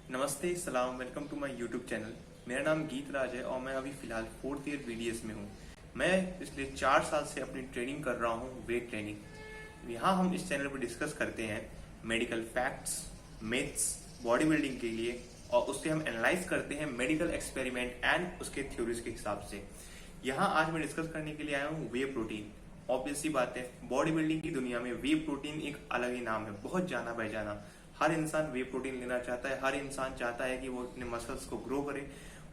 नमस्ते, सलाम, welcome to my YouTube channel. मेरा नाम गीत राज है और मैं अभी फिलहाल 4th ईयर बीडीएस में हूँ। मैं पिछले 4 साल से अपनी ट्रेनिंग कर रहा हूँ, वेट ट्रेनिंग। यहाँ हम इस चैनल पर डिस्कस करते हैं medical facts, myths, body building के लिए, और उससे हम एनालाइज करते हैं मेडिकल एक्सपेरिमेंट एंड उसके थ्योरीज के हिसाब से। यहाँ आज मैं डिस्कस करने के लिए आया हूँ वे प्रोटीन। ऑब्वियस सी बात है, बॉडी बिल्डिंग की दुनिया में वे प्रोटीन एक अलग ही नाम है, बहुत जाना पहचाना। हर इंसान वे प्रोटीन लेना चाहता है, हर इंसान चाहता है कि वो अपने मसल्स को ग्रो करे,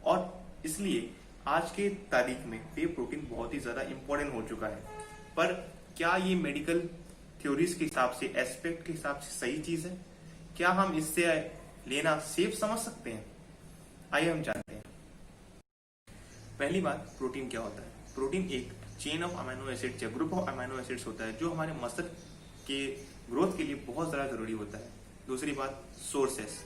और इसलिए आज के तारीख में वे प्रोटीन बहुत ही ज्यादा इंपॉर्टेंट हो चुका है। पर क्या ये मेडिकल थ्योरीज के हिसाब से, एस्पेक्ट के हिसाब से सही चीज है? क्या हम इससे लेना सेफ समझ सकते हैं? आइए हम जानते हैं। पहली बात, प्रोटीन क्या होता है? प्रोटीन एक चेन ऑफ अमीनो एसिड्स या ग्रुप ऑफ अमीनो एसिड्स होता है जो हमारे मसल के ग्रोथ के लिए बहुत ज्यादा जरूरी होता है। दूसरी बात, सोर्सेस।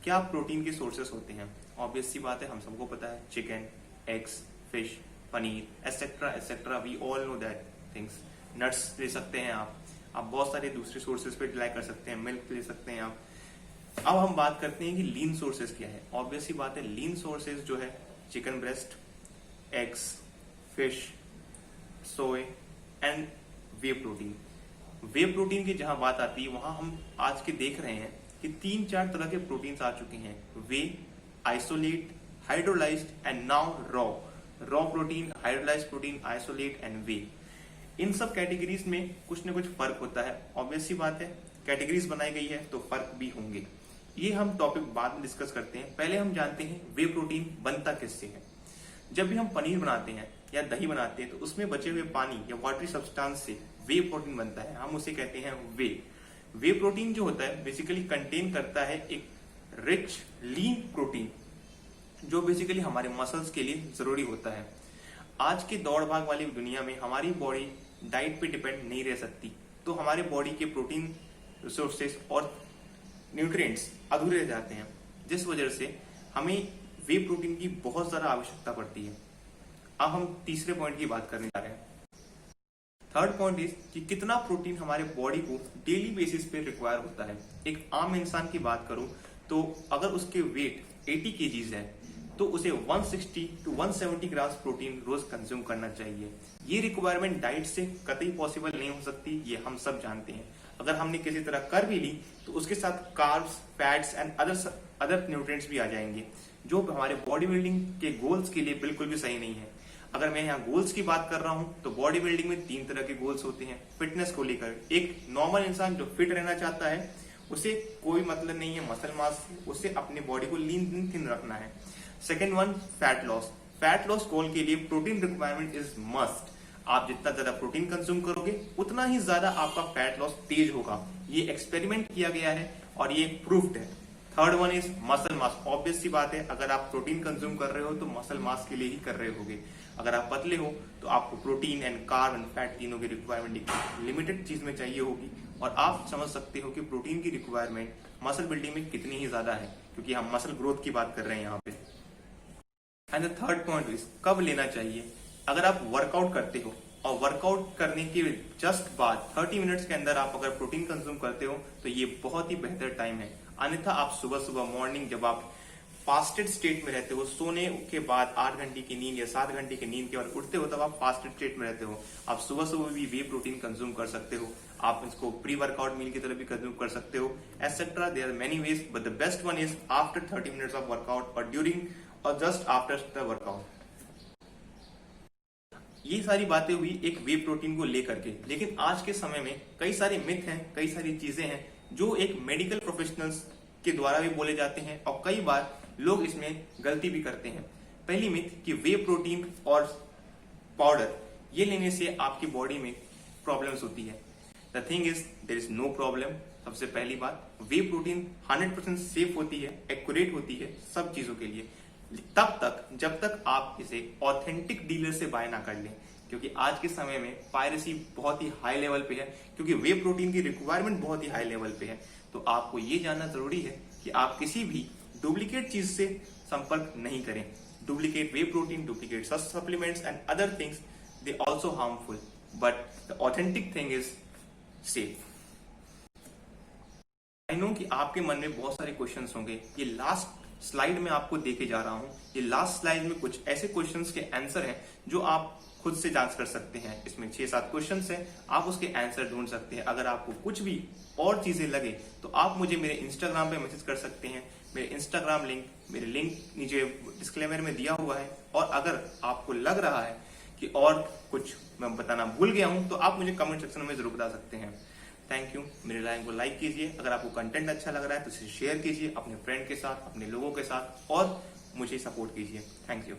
क्या प्रोटीन के सोर्सेस होते हैं? ऑब्वियस सी बात है, हम सबको पता है, chicken, eggs, fish, paneer, etcetera etcetera, we all know that things. Nuts ले सकते हैं आप बहुत सारे दूसरे सोर्सेस पे रिलाई कर सकते हैं, मिल्क ले सकते हैं आप। अब हम बात करते हैं कि लीन सोर्सेस क्या है। ऑब्वियस सी बात है, लीन सोर्सेस जो है chicken breast, eggs, fish, soy and way protein. Way protein की जहां बात आती है, वहां हम आज के देख रहे हैं कि 3-4 तरह के प्रोटीन्स आ चुके हैं। Whey, isolate, hydrolysed and now raw protein, hydrolysed protein, isolate and whey. इन सब कैटेगरीज में कुछ न कुछ फर्क होता है। ऑब्वियस सी बात है, कैटेगरीज बनाई गई है तो फर्क भी होंगे। ये हम टॉपिक बाद में डिस्कस करते हैं। पहले हम जानते हैं वे प्रोटीन बनता किससे है। जब भी हम पनीर बनाते हैं या दही बनाते हैं तो उसमें बचे हुए पानी या वाटरी सब्सटेंस से वे प्रोटीन बनता है, हम उसे कहते हैं वे प्रोटीन जो होता है बेसिकली कंटेन करता है एक रिच लीन प्रोटीन जो बेसिकली हमारे मसल्स के लिए जरूरी होता है। आज के दौड़ भाग वाली दुनिया में हमारी बॉडी डाइट पे डिपेंड नहीं रह सकती, तो हमारे बॉडी के प्रोटीन रिसोर्सेस और न्यूट्रिएंट्स अधूरे रह जाते हैं, जिस वजह से हमें वे प्रोटीन की बहुत ज्यादा आवश्यकता पड़ती है। अब हम तीसरे पॉइंट की बात करने जा रहे हैं। थर्ड पॉइंट इज कि कितना प्रोटीन हमारे बॉडी को डेली बेसिस पे रिक्वायर होता है। एक आम इंसान की बात करूं तो अगर उसके वेट 80 kg है तो उसे 160 to 170 ग्राम प्रोटीन रोज कंज्यूम करना चाहिए। ये रिक्वायरमेंट डाइट से कतई पॉसिबल नहीं हो सकती, ये हम सब जानते हैं। अगर हमने किसी तरह कर भी ली तो उसके साथ carbs, fats and other nutrients भी आ जाएंगे जो हमारे बॉडी बिल्डिंग के गोल्स के लिए बिल्कुल भी सही नहीं है। अगर मैं यहाँ गोल्स की बात कर रहा हूँ तो बॉडी बिल्डिंग में 3 तरह के गोल्स होते हैं फिटनेस को लेकर। एक नॉर्मल इंसान जो फिट रहना चाहता है, उसे कोई मतलब नहीं है मसल मास, उसे अपनी बॉडी को लीन थिन रखना है। Second one, fat loss. Fat loss goal के लिए प्रोटीन रिक्वायरमेंट इज मस्ट। आप जितना ज्यादा प्रोटीन कंज्यूम करोगे उतना ही ज्यादा आपका फैट लॉस तेज होगा। ये एक्सपेरिमेंट किया गया है और ये प्रूफ्ड है। Third one is muscle mass. Obvious सी बात है, अगर आप प्रोटीन कंज्यूम कर रहे हो तो मसल मास के लिए ही कर रहे होगे। अगर आप पतले हो तो आपको protein and carb and fat तीनों की रिक्वायरमेंट लिमिटेड चीज में चाहिए होगी, और आप समझ सकते हो कि प्रोटीन की रिक्वायरमेंट मसल बिल्डिंग में कितनी ही ज्यादा है, क्योंकि हम मसल ग्रोथ की बात कर रहे हैं यहाँ पे। And the third point is कब लेना चाहिए। अगर आप वर्कआउट करते हो और वर्कआउट करने के जस्ट बाद 30 मिनट्स के अंदर आप अगर प्रोटीन कंज्यूम करते हो तो ये बहुत ही बेहतर टाइम है। अन्यथा आप सुबह सुबह मॉर्निंग जब आप फास्टेड स्टेट में रहते हो, सोने के बाद 8 घंटे की नींद या 7 घंटे की नींद के बाद उठते हो, तब आप फास्टेड स्टेट में रहते हो। आप सुबह सुबह भी वे प्रोटीन कंज्यूम कर सकते हो। आप इसको प्री वर्कआउट मील की तरह भी कंज्यूम कर सकते हो, etcetera. There are many ways, but the best one is after 30 minutes of workout और ड्यूरिंग और जस्ट आफ्टर द वर्कआउट। ये सारी बातें हुई एक वे प्रोटीन को लेकर के, लेकिन आज के समय में कई सारे मिथ हैं, कई सारी चीजें हैं जो एक मेडिकल प्रोफेशनल्स के द्वारा भी बोले जाते हैं और कई बार लोग इसमें गलती भी करते हैं। पहली मिथ कि वे प्रोटीन और पाउडर ये लेने से आपकी बॉडी में प्रॉब्लम्स होती है। The thing is there is no problem. सबसे पहली बात, वे प्रोटीन 100% सेफ होती है, एक्यूरेट होती है सब चीजों के लिए, तब तक जब तक आप इसे ऑथेंटिक डीलर से बाय ना कर लें, क्योंकि आज के समय में पायरेसी बहुत ही हाई लेवल पे है, क्योंकि वे प्रोटीन की रिक्वायरमेंट बहुत ही हाई लेवल पे है। तो आपको ये जानना जरूरी है कि आप किसी भी डुप्लीकेट चीज से संपर्क नहीं करें। Duplicate way protein, duplicate supplements and other things, they also harmful, but the authentic thing is safe. I know कि आपके मन में बहुत सारे क्वेश्चंस होंगे। ये लास्ट स्लाइड में आपको देके जा रहा हूं। ये लास्ट स्लाइड में कुछ ऐसे क्वेश्चंस के आंसर हैं जो आप खुद से जांच कर सकते हैं। इसमें 6-7 क्वेश्चंस हैं, आप उसके आंसर ढूंढ सकते हैं। अगर आपको कुछ भी और चीजें लगे तो आप मुझे मेरे इंस्टाग्राम पे मैसेज कर सकते हैं। मेरे इंस्टाग्राम लिंक, मेरे लिंक नीचे डिस्क्लेमर में दिया हुआ है। और अगर आपको लग रहा है कि और कुछ मैं बताना भूल गया हूं तो आप मुझे कमेंट सेक्शन में जरूर बता सकते हैं। Thank you. मेरे लाइन को लाइक कीजिए। अगर आपको कंटेंट अच्छा लग रहा है तो इसे शेयर कीजिए अपने फ्रेंड के साथ, अपने लोगों के साथ, और मुझे सपोर्ट कीजिए। Thank you.